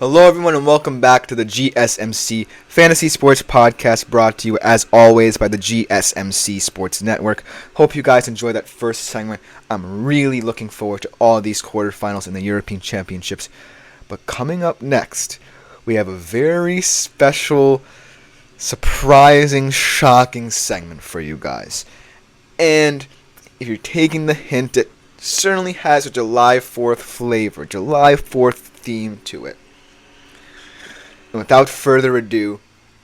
Hello, everyone, and welcome back to the GSMC Fantasy Sports Podcast, brought to you, as always, by the GSMC Sports Network. Hope you guys enjoyed that first segment. I'm really looking forward to all these quarterfinals in the European Championships. But coming up next, we have a very special, surprising, shocking segment for you guys. And if you're taking the hint, it certainly has a July 4th flavor, July 4th theme to it. And without further ado,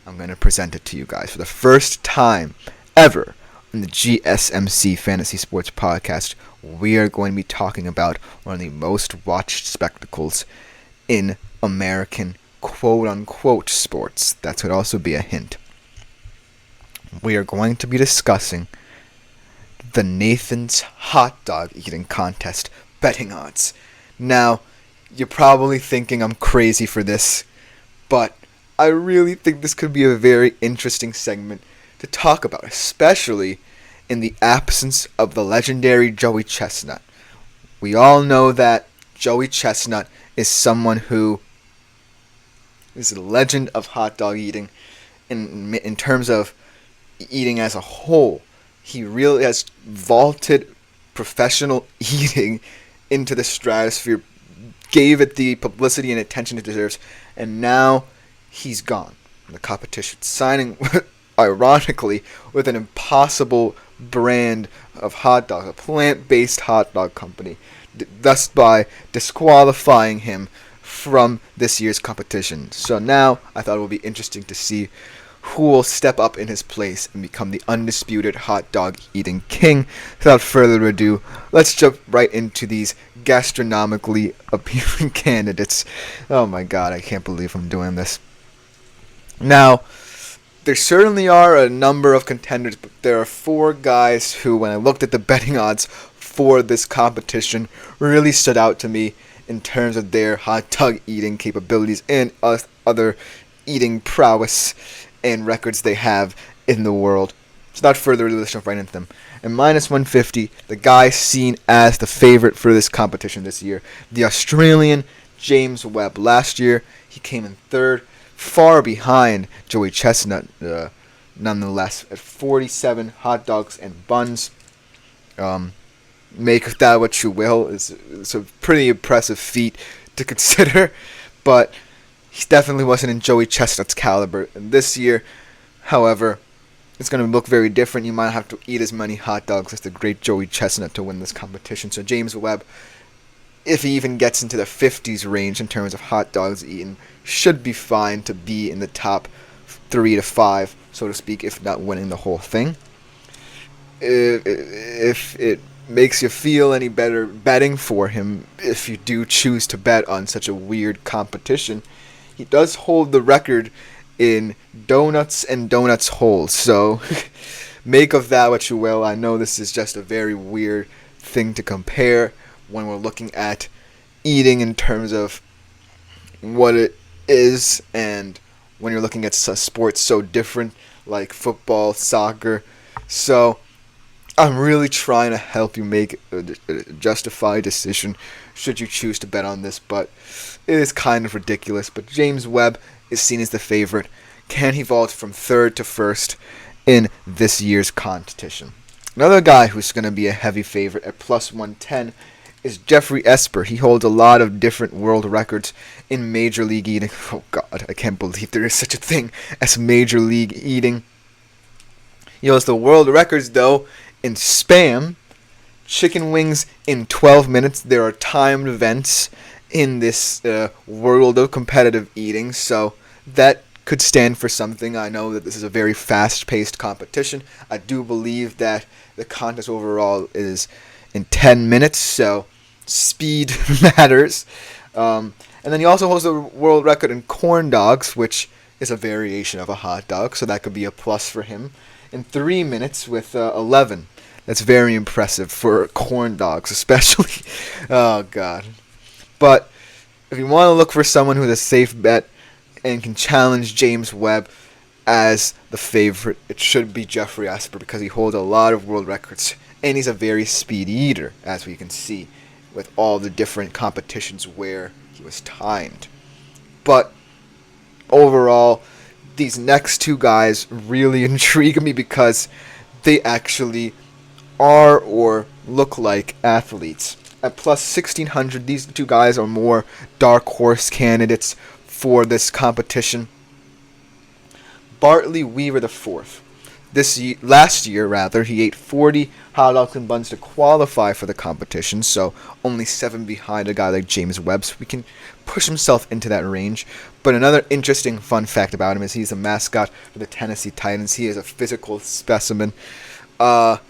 I'm going to present it to you guys for the first time ever on the GSMC Fantasy Sports Podcast. We are going to be talking about one of the most watched spectacles in American quote-unquote sports. That could also be a hint. We are going to be discussing the Nathan's Hot Dog Eating Contest betting odds. Now, you're probably thinking I'm crazy for this, but I really think this could be a very interesting segment to talk about, especially in the absence of the legendary Joey Chestnut. We all know that Joey Chestnut is someone who is a legend of hot dog eating in terms of eating as a whole. He really has vaulted professional eating into the stratosphere, gave it the publicity and attention it deserves, and now he's gone from the competition, signing, ironically, with an impossible brand of hot dog, a plant-based hot dog company, thus by disqualifying him from this year's competition. So now I thought it would be interesting to see who will step up in his place and become the undisputed hot dog eating king. Without further ado, let's jump right into these gastronomically appealing candidates. Oh my god, I can't believe I'm doing this. Now, there certainly are a number of contenders, but there are four guys who, when I looked at the betting odds for this competition, really stood out to me in terms of their hot dog eating capabilities and other eating prowess and records they have in the world. So without further ado, let's jump right into them. At minus 150, the guy seen as the favorite for this competition this year, the Australian James Webb. Last year, he came in third, far behind Joey Chestnut, nonetheless, at 47 hot dogs and buns. Make of that what you will. It's a pretty impressive feat to consider, but he definitely wasn't in Joey Chestnut's caliber. And this year, however, it's going to look very different. You might have to eat as many hot dogs as the great Joey Chestnut to win this competition. So James Webb, if he even gets into the 50s range in terms of hot dogs eaten, should be fine to be in the top 3 to 5, so to speak, if not winning the whole thing. If it makes you feel any better betting for him, if you do choose to bet on such a weird competition, he does hold the record in donuts and donuts holes. So make of that what you will. I know this is just a very weird thing to compare when we're looking at eating in terms of what it is, and when you're looking at sports so different like football, soccer. So I'm really trying to help you make a justified decision should you choose to bet on this, but it is kind of ridiculous. But James Webb is seen as the favorite. Can he vault from third to first in this year's competition? Another guy who's going to be a heavy favorite at plus 110 is Jeffrey Esper. He holds a lot of different world records in Major League eating. Oh god, I can't believe there is such a thing as Major League eating. He holds the world records, though, in Spam, chicken wings in 12 minutes. There are timed events in this world of competitive eating, so that could stand for something. I know that this is a very fast-paced competition. I do believe that the contest overall is in 10 minutes, so speed matters. And then he also holds the world record in corn dogs, which is a variation of a hot dog, so that could be a plus for him, in 3 minutes with 11. That's very impressive for corn dogs, especially. Oh, God. But if you want to look for someone who's a safe bet and can challenge James Webb as the favorite, it should be Jeffrey Esper, because he holds a lot of world records, and he's a very speedy eater, as we can see with all the different competitions where he was timed. But overall, these next two guys really intrigue me because they actually are or look like athletes. At plus 1600, these two guys are more dark horse candidates for this competition. Bartley Weaver IV. Last year, he ate 40 hot dogs and buns to qualify for the competition, so only 7 behind a guy like James Webb, so we can push himself into that range. But another interesting fun fact about him is he's a mascot for the Tennessee Titans. He is a physical specimen. But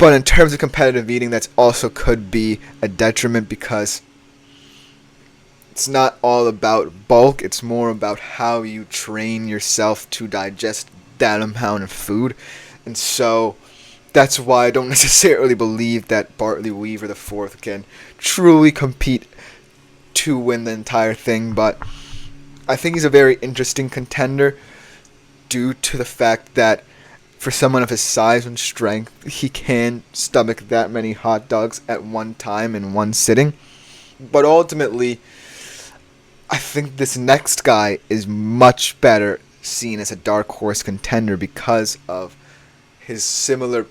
in terms of competitive eating, that also could be a detriment because it's not all about bulk. It's more about how you train yourself to digest that amount of food. And so that's why I don't necessarily believe that Bartley Weaver IV can truly compete to win the entire thing. But I think he's a very interesting contender due to the fact that for someone of his size and strength, he can stomach that many hot dogs at one time in one sitting. But ultimately, I think this next guy is much better seen as a dark horse contender because of his similar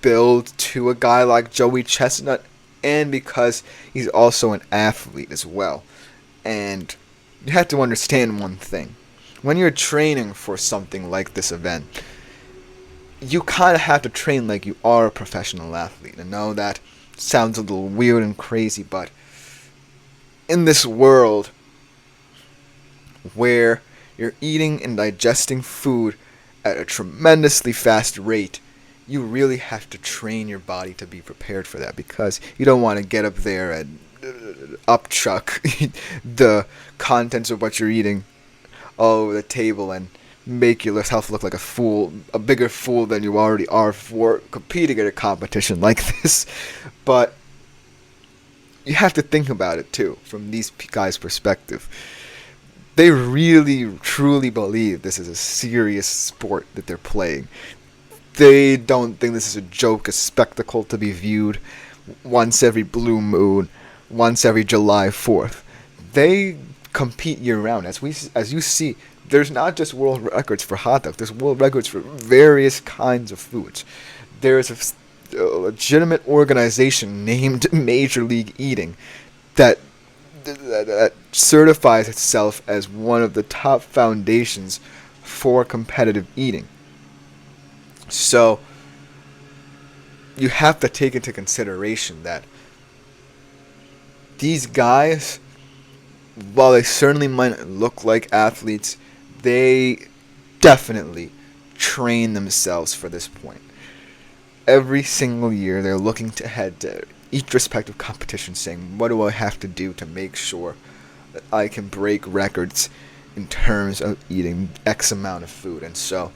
build to a guy like Joey Chestnut and because he's also an athlete as well. And you have to understand one thing. When you're training for something like this event, you kind of have to train like you are a professional athlete. I know that sounds a little weird and crazy, but in this world where you're eating and digesting food at a tremendously fast rate, you really have to train your body to be prepared for that because you don't want to get up there and upchuck the contents of what you're eating all over the table and make yourself look like a fool, a bigger fool than you already are for competing at a competition like this. But you have to think about it too, from these guys' perspective. They really, truly believe this is a serious sport that they're playing. They don't think this is a joke, a spectacle to be viewed once every blue moon, once every July 4th. They compete year-round. As you see, there's not just world records for hot dogs. There's world records for various kinds of foods. There's a legitimate organization named Major League Eating that certifies itself as one of the top foundations for competitive eating. So you have to take into consideration that these guys, while they certainly might look like athletes, they definitely train themselves for this point. Every single year they're looking to head to each respective competition saying, what do I have to do to make sure that I can break records in terms of eating X amount of food? And so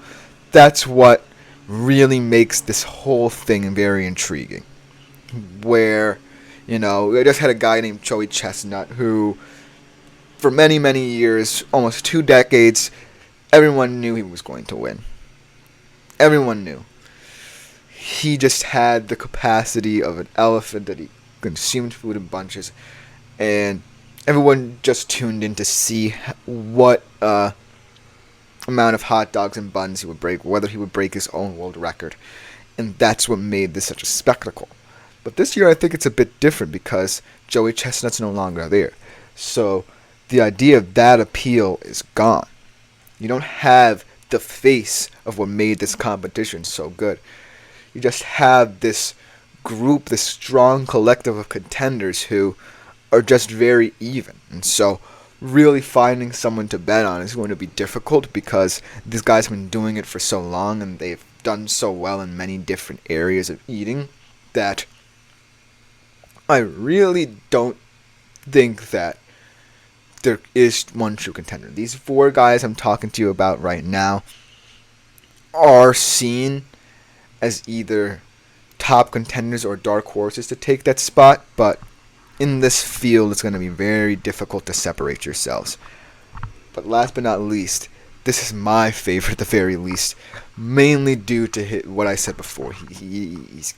that's what really makes this whole thing very intriguing. Where, I just had a guy named Joey Chestnut who, for many, many years, almost 2 decades, everyone knew he was going to win. Everyone knew. He just had the capacity of an elephant, that he consumed food in bunches, and everyone just tuned in to see what amount of hot dogs and buns he would break, whether he would break his own world record. And that's what made this such a spectacle. But this year I think it's a bit different because Joey Chestnut's no longer there. So the idea of that appeal is gone. You don't have the face of what made this competition so good. You just have this group, this strong collective of contenders who are just very even. And so really finding someone to bet on is going to be difficult because these guys have been doing it for so long and they've done so well in many different areas of eating that I really don't think that there is one true contender. These 4 guys I'm talking to you about right now are seen as either top contenders or dark horses to take that spot, but in this field it's going to be very difficult to separate yourselves. But last but not least, this is my favorite at the very least, mainly due to what I said before. He's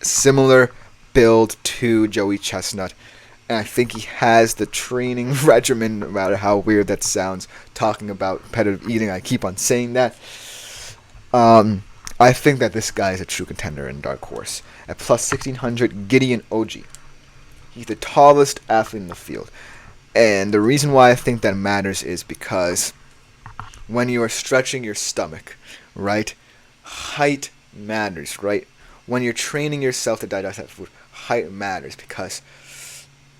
similar build to Joey Chestnut, and I think he has the training regimen, no matter how weird that sounds, talking about competitive eating. I keep on saying that. I think that this guy is a true contender in Dark Horse. At plus 1,600, Gideon Oji. He's the tallest athlete in the field. And the reason why I think that matters is because when you are stretching your stomach, right, height matters, right? When you're training yourself to digest that food, height matters because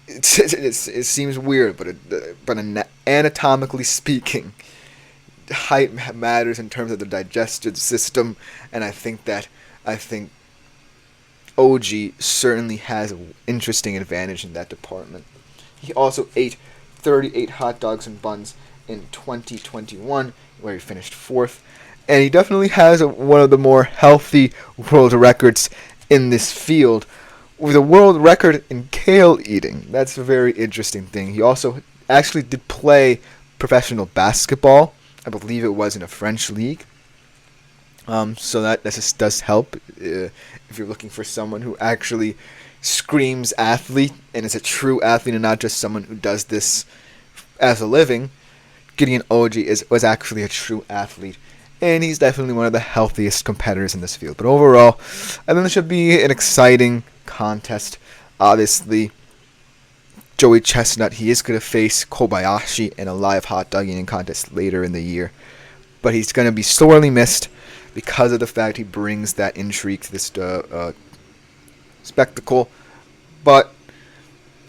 it seems weird, but anatomically speaking, height matters in terms of the digestive system, and I think OG certainly has an interesting advantage in that department. He also ate 38 hot dogs and buns in 2021, where he finished 4th, and he definitely has one of the more healthy world records in this field, with a world record in kale eating. That's a very interesting thing. He also actually did play professional basketball. I believe it was in a French league. So that just does help if you're looking for someone who actually screams athlete and is a true athlete and not just someone who does this as a living. Gideon Oji was actually a true athlete, and he's definitely one of the healthiest competitors in this field. But overall, I think this should be an exciting contest. Obviously, Joey Chestnut, he is going to face Kobayashi in a live hot dog eating contest later in the year. But he's going to be sorely missed because of the fact he brings that intrigue to this spectacle. But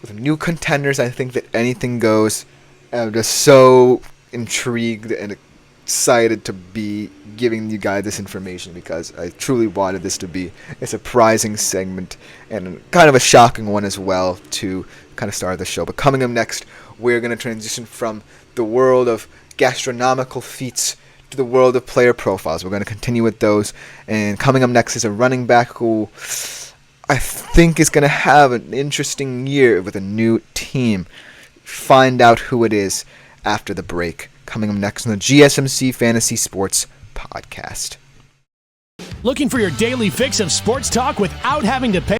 with new contenders, I think that anything goes. I'm just so intrigued and excited to be giving you guys this information because I truly wanted this to be a surprising segment and kind of a shocking one as well to kind of start the show. But coming up next, we're going to transition from the world of gastronomical feats to the world of player profiles. We're going to continue with those, and coming up next is a running back who I think is going to have an interesting year with a new team. Find out who it is after the break. Coming up next on the GSMC Fantasy Sports Podcast. Looking for your daily fix of sports talk without having to pay